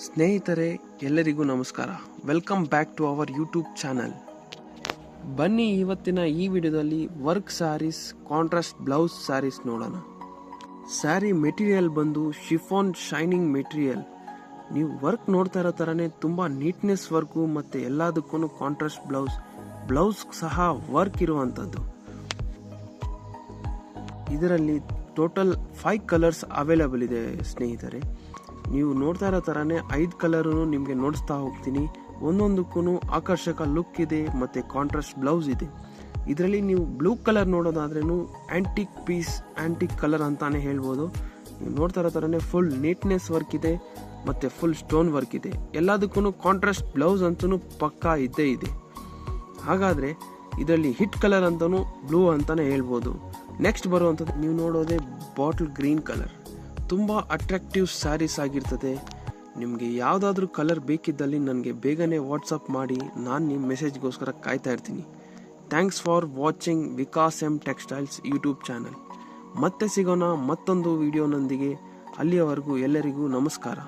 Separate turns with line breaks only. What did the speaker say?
ಸ್ನೇಹಿತರೆ, ಎಲ್ಲರಿಗೂ ನಮಸ್ಕಾರ. Welcome back to our YouTube channel. ಬನ್ನಿ ಇವತ್ತಿನ ಈ ವಿಡಿಯೋದಲ್ಲಿ work saris, contrast blouse saris ನೋಡೋಣ. ಸ್ಯಾರಿ ಮೆಟೀರಿಯಲ್ ಬಂದು ಶಿಫಾನ್ ಶೈನಿಂಗ್ ಮೆಟೀರಿಯಲ್. ನೀವು ವರ್ಕ್ ನೋಡ್ತಾ ಇರೋ ಥರನೇ ತುಂಬ ನೀಟ್ನೆಸ್ ವರ್ಕು ಮತ್ತು ಎಲ್ಲದಕ್ಕೂ ಕಾಂಟ್ರಾಸ್ಟ್ ಬ್ಲೌಸ್ ಸಹ ವರ್ಕ್ ಇರುವಂಥದ್ದು. ಇದರಲ್ಲಿ ಟೋಟಲ್ 5 ಕಲರ್ಸ್ ಅವೈಲೇಬಲ್ ಇದೆ ಸ್ನೇಹಿತರೆ. ನೀವು ನೋಡ್ತಾ ಇರೋ ಥರನೇ 5 ಕಲರು ನಿಮಗೆ ನೋಡಿಸ್ತಾ ಹೋಗ್ತೀನಿ. ಒಂದೊಂದಕ್ಕೂ ಆಕರ್ಷಕ ಲುಕ್ ಇದೆ ಮತ್ತು ಕಾಂಟ್ರಾಸ್ಟ್ ಬ್ಲೌಸ್ ಇದೆ. ಇದರಲ್ಲಿ ನೀವು ಬ್ಲೂ ಕಲರ್ ನೋಡೋದಾದ್ರೂ ಆ್ಯಂಟಿಕ್ ಕಲರ್ ಅಂತಾನೆ ಹೇಳ್ಬೋದು. ನೀವು ನೋಡ್ತಾ ಇರೋ ಥರನೇ ಫುಲ್ ನೀಟ್ನೆಸ್ ವರ್ಕ್ ಇದೆ ಮತ್ತು ಫುಲ್ ಸ್ಟೋನ್ ವರ್ಕ್ ಇದೆ. ಎಲ್ಲದಕ್ಕೂ ಕಾಂಟ್ರಾಸ್ಟ್ ಬ್ಲೌಸ್ ಅಂತೂ ಪಕ್ಕಾ ಇದ್ದೇ ಇದೆ. ಹಾಗಾದರೆ ಇದರಲ್ಲಿ ಹಿಟ್ ಕಲರ್ ಅಂತಲೂ ಬ್ಲೂ ಅಂತಲೇ ಹೇಳ್ಬೋದು. ನೆಕ್ಸ್ಟ್ ಬರುವಂಥದ್ದು ನೀವು ನೋಡೋದೇ ಬಾಟಲ್ ಗ್ರೀನ್ ಕಲರ್. ತುಂಬ ಅಟ್ರಾಕ್ಟಿವ್ ಸ್ಯಾರೀಸ್ ಆಗಿರ್ತದೆ. ನಿಮಗೆ ಯಾವುದಾದ್ರೂ ಕಲರ್ ಬೇಕಿದ್ದಲ್ಲಿ ನನಗೆ ಬೇಗನೆ ವಾಟ್ಸಪ್ ಮಾಡಿ, ನಾನು ನಿಮ್ಮ ಮೆಸೇಜ್ಗೋಸ್ಕರ ಕಾಯ್ತಾ ಇರ್ತೀನಿ. Thanks for watching Vikas M textiles YouTube channel. ಮತ್ತೆ ಸಿಗೋಣ ಮತ್ತೊಂದು ವಿಡಿಯೋನೊಂದಿಗೆ. ಅಲ್ಲಿಯವರೆಗೂ ಎಲ್ಲರಿಗೂ ನಮಸ್ಕಾರ.